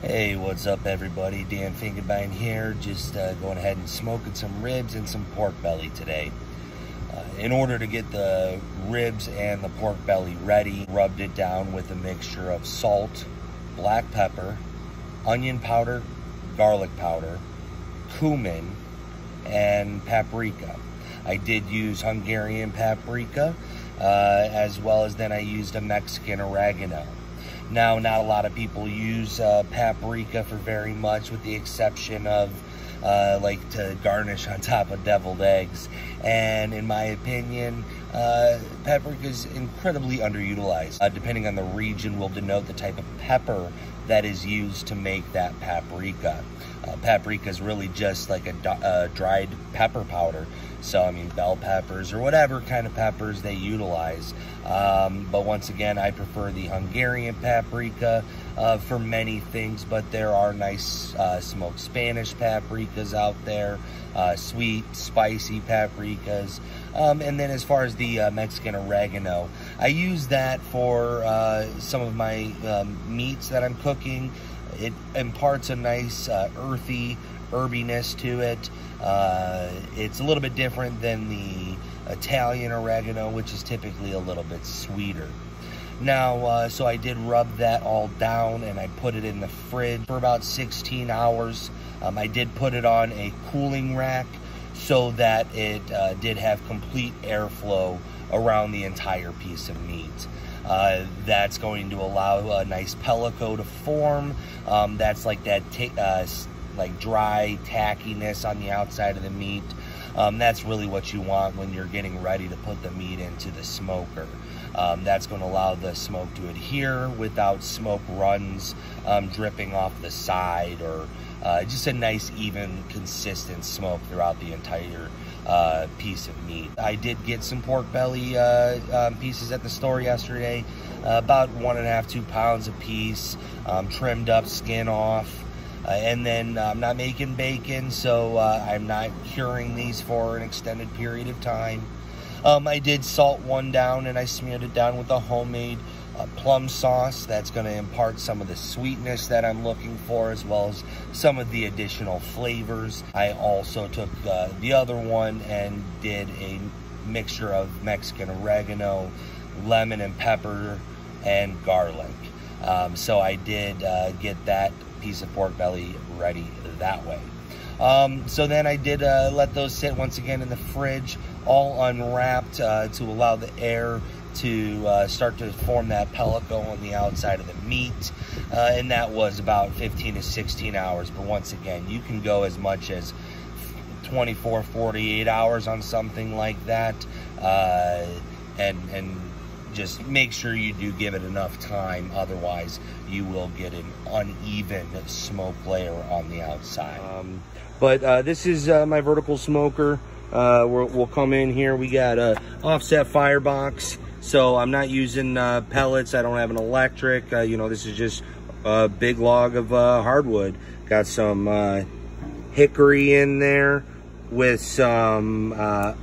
Hey, what's up everybody? Dan Finkenbein here, just going ahead and smoking some ribs and some pork belly today. In order to get the ribs and the pork belly ready, rubbed it down with a mixture of salt, black pepper, onion powder, garlic powder, cumin, and paprika. I did use Hungarian paprika, as well as then I used a Mexican oregano. Now, not a lot of people use paprika for very much, with the exception of like to garnish on top of deviled eggs. And in my opinion, paprika is incredibly underutilized. Depending on the region will denote the type of pepper that is used to make that paprika. Paprika is really just like a dried pepper powder. So, I mean, bell peppers or whatever kind of peppers they utilize. But once again, I prefer the Hungarian paprika for many things, but there are nice smoked Spanish paprikas out there, sweet, spicy paprikas. And then as far as the Mexican oregano, I use that for some of my meats that I'm cooking. It imparts a nice earthy herbiness to it. It's a little bit different than the Italian oregano, which is typically a little bit sweeter. Now, so I did rub that all down and I put it in the fridge for about 16 hours. I did put it on a cooling rack so that it did have complete airflow around the entire piece of meat. That's going to allow a nice pellicle to form. That's like that like dry tackiness on the outside of the meat. That's really what you want when you're getting ready to put the meat into the smoker. That's going to allow the smoke to adhere without smoke runs dripping off the side, or just a nice, even, consistent smoke throughout the entire piece of meat. I did get some pork belly pieces at the store yesterday, about 1.5 to 2 pounds a piece, trimmed up, skin off. And then I'm not making bacon, so I'm not curing these for an extended period of time. I did salt one down and I smeared it down with a homemade plum sauce. That's going to impart some of the sweetness that I'm looking for, as well as some of the additional flavors. I also took the other one and did a mixture of Mexican oregano, lemon and pepper, and garlic. So I did get that piece of pork belly ready that way. So then I did let those sit once again in the fridge, all unwrapped, to allow the air to start to form that pellicle on the outside of the meat. And that was about 15 to 16 hours. But once again, you can go as much as 24, 48 hours on something like that. And just make sure you do give it enough time, otherwise you will get an uneven smoke layer on the outside. But this is my vertical smoker. We'll come in here. We got a offset firebox, so I'm not using pellets. I don't have an electric. You know, this is just a big log of hardwood. Got some hickory in there with some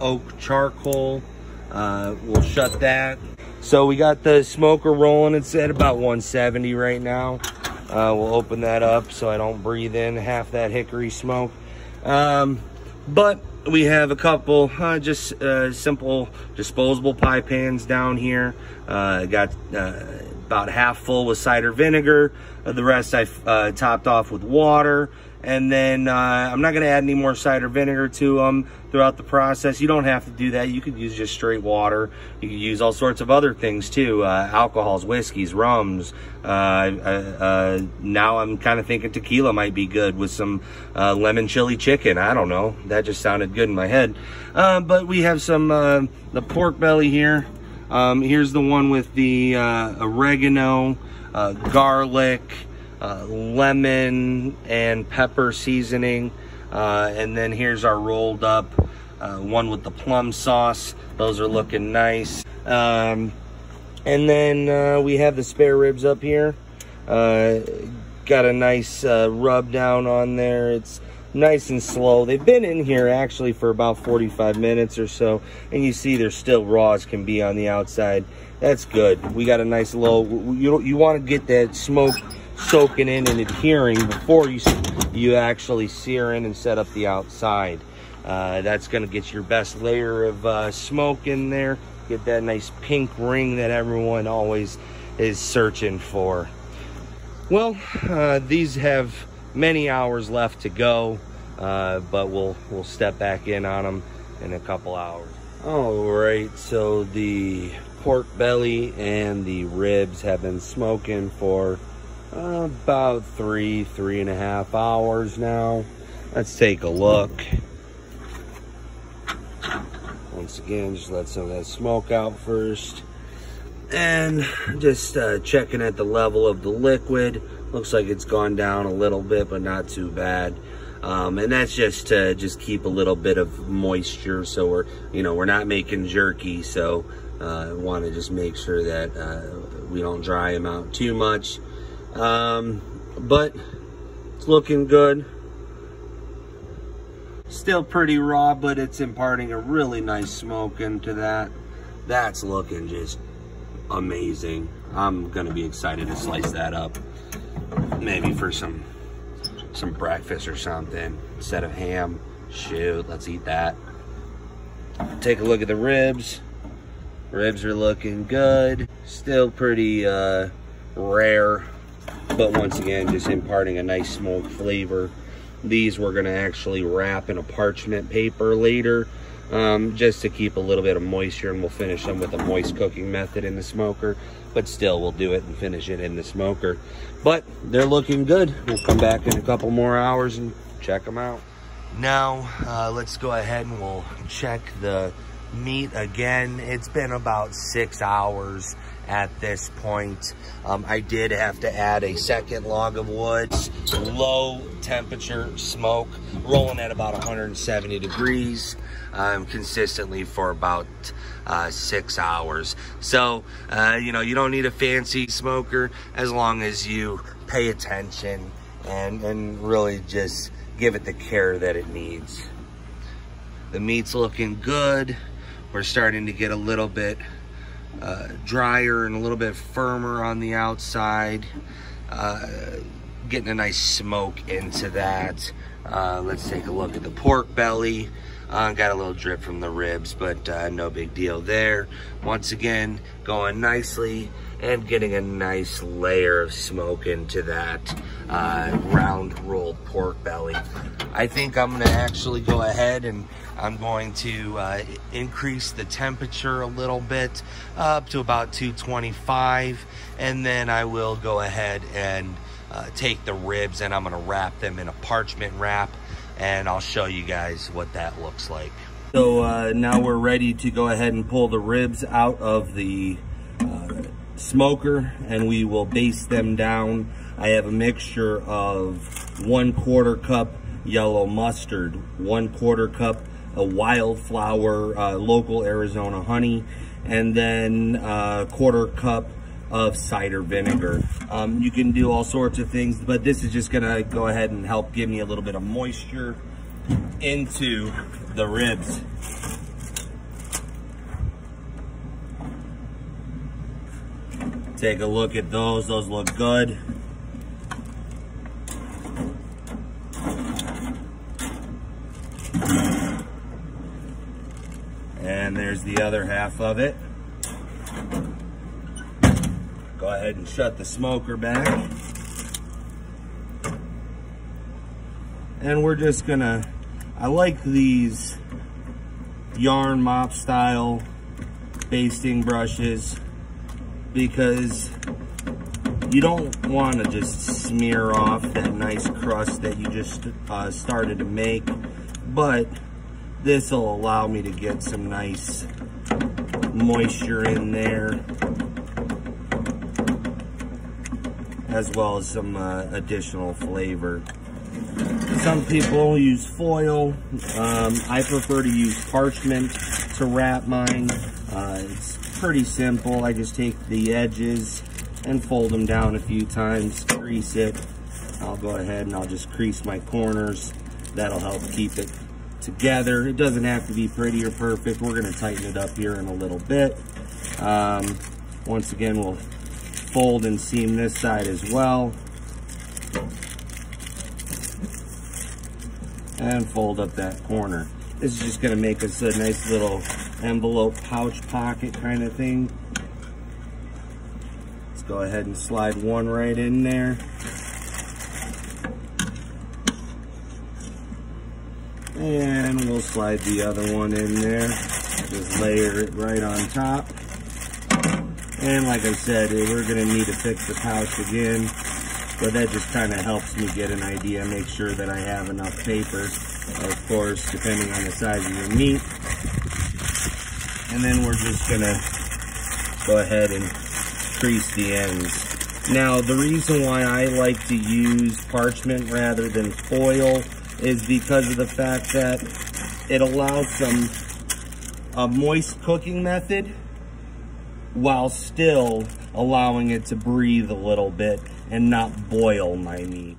oak charcoal. We'll shut that. So we got the smoker rolling. It's at about 170 right now. We'll open that up so I don't breathe in half that hickory smoke. But we have a couple just simple disposable pie pans down here. Got about half full with cider vinegar. The rest I've topped off with water. And then I'm not going to add any more cider vinegar to them throughout the process. You don't have to do that. You could use just straight water. You could use all sorts of other things too. Alcohols, whiskeys, rums. Now I'm kind of thinking tequila might be good with some lemon chili chicken. I don't know. That just sounded good in my head. But we have some the pork belly here. Here's the one with the oregano, garlic, lemon and pepper seasoning, and then here's our rolled up one with the plum sauce. Those are looking nice. And then we have the spare ribs up here. Got a nice rub down on there. It's nice and slow. They've been in here actually for about 45 minutes or so, and you see they're still raw as can be on the outside. That's good. We got a nice low, you want to get that smoke soaking in and adhering before you actually sear in and set up the outside. That's going to get your best layer of smoke in there. Get that nice pink ring that everyone always is searching for. Well, these have many hours left to go, but we'll step back in on them in a couple hours. All right, so the pork belly and the ribs have been smoking for about 3.5 hours now. Let's take a look. Once again, just let some of that smoke out first. And just checking at the level of the liquid. Looks like it's gone down a little bit, but not too bad. And that's just to keep a little bit of moisture, so we're not making jerky, so I want to just make sure that we don't dry them out too much. But it's looking good. Still pretty raw, but it's imparting a really nice smoke into that. That's looking just amazing. I'm gonna be excited to slice that up, maybe for some breakfast or something instead of ham. Shoot, let's eat that. Take a look at the ribs. Ribs are looking good. Still pretty rare, but once again, just imparting a nice smoke flavor. These we're gonna actually wrap in a parchment paper later, just to keep a little bit of moisture, and we'll finish them with a moist cooking method in the smoker. But still, we'll do it and finish it in the smoker. But they're looking good. We'll come back in a couple more hours and check them out. Now, let's go ahead and we'll check the meat again. It's been about 6 hours at this point. I did have to add a second log of wood. Low temperature smoke, rolling at about 170 degrees consistently for about 6 hours. So, you don't need a fancy smoker as long as you pay attention and really just give it the care that it needs. The meat's looking good. We're starting to get a little bit drier and a little bit firmer on the outside. Getting a nice smoke into that. Let's take a look at the pork belly. Got a little drip from the ribs, but no big deal there. Once again, going nicely and getting a nice layer of smoke into that round rolled pork belly. I think I'm gonna actually go ahead and I'm going to increase the temperature a little bit up to about 225, and then I will go ahead and take the ribs and I'm gonna wrap them in a parchment wrap, and I'll show you guys what that looks like. So now we're ready to go ahead and pull the ribs out of the smoker, and we will baste them down. I have a mixture of 1/4 cup yellow mustard, 1/4 cup of wildflower local Arizona honey, and then 1/4 cup of cider vinegar. You can do all sorts of things, but this is just gonna go ahead and help give me a little bit of moisture into the ribs. Take a look at those. Those look good. And there's the other half of it. Go ahead and shut the smoker back. And we're just gonna, I like these yarn mop style basting brushes because you don't want to just smear off that nice crust that you just started to make, but this will allow me to get some nice moisture in there, as well as some additional flavor. Some people use foil. I prefer to use parchment to wrap mine. It's pretty simple. I just take the edges and fold them down a few times, crease it. I'll go ahead and I'll just crease my corners. That'll help keep it together. It doesn't have to be pretty or perfect. We're gonna tighten it up here in a little bit. Once again, we'll fold and seam this side as well. and fold up that corner. This is just gonna make us a nice little envelope pouch pocket kind of thing. Let's go ahead and slide one right in there. And we'll slide the other one in there. Just layer it right on top. And like I said, we're gonna need to fix the pouch again. But that just kind of helps me get an idea, make sure that I have enough paper, of course, depending on the size of your meat. And then we're just gonna go ahead and crease the ends. Now, the reason why I like to use parchment rather than foil is because of the fact that it allows a moist cooking method while still allowing it to breathe a little bit and not boil my meat.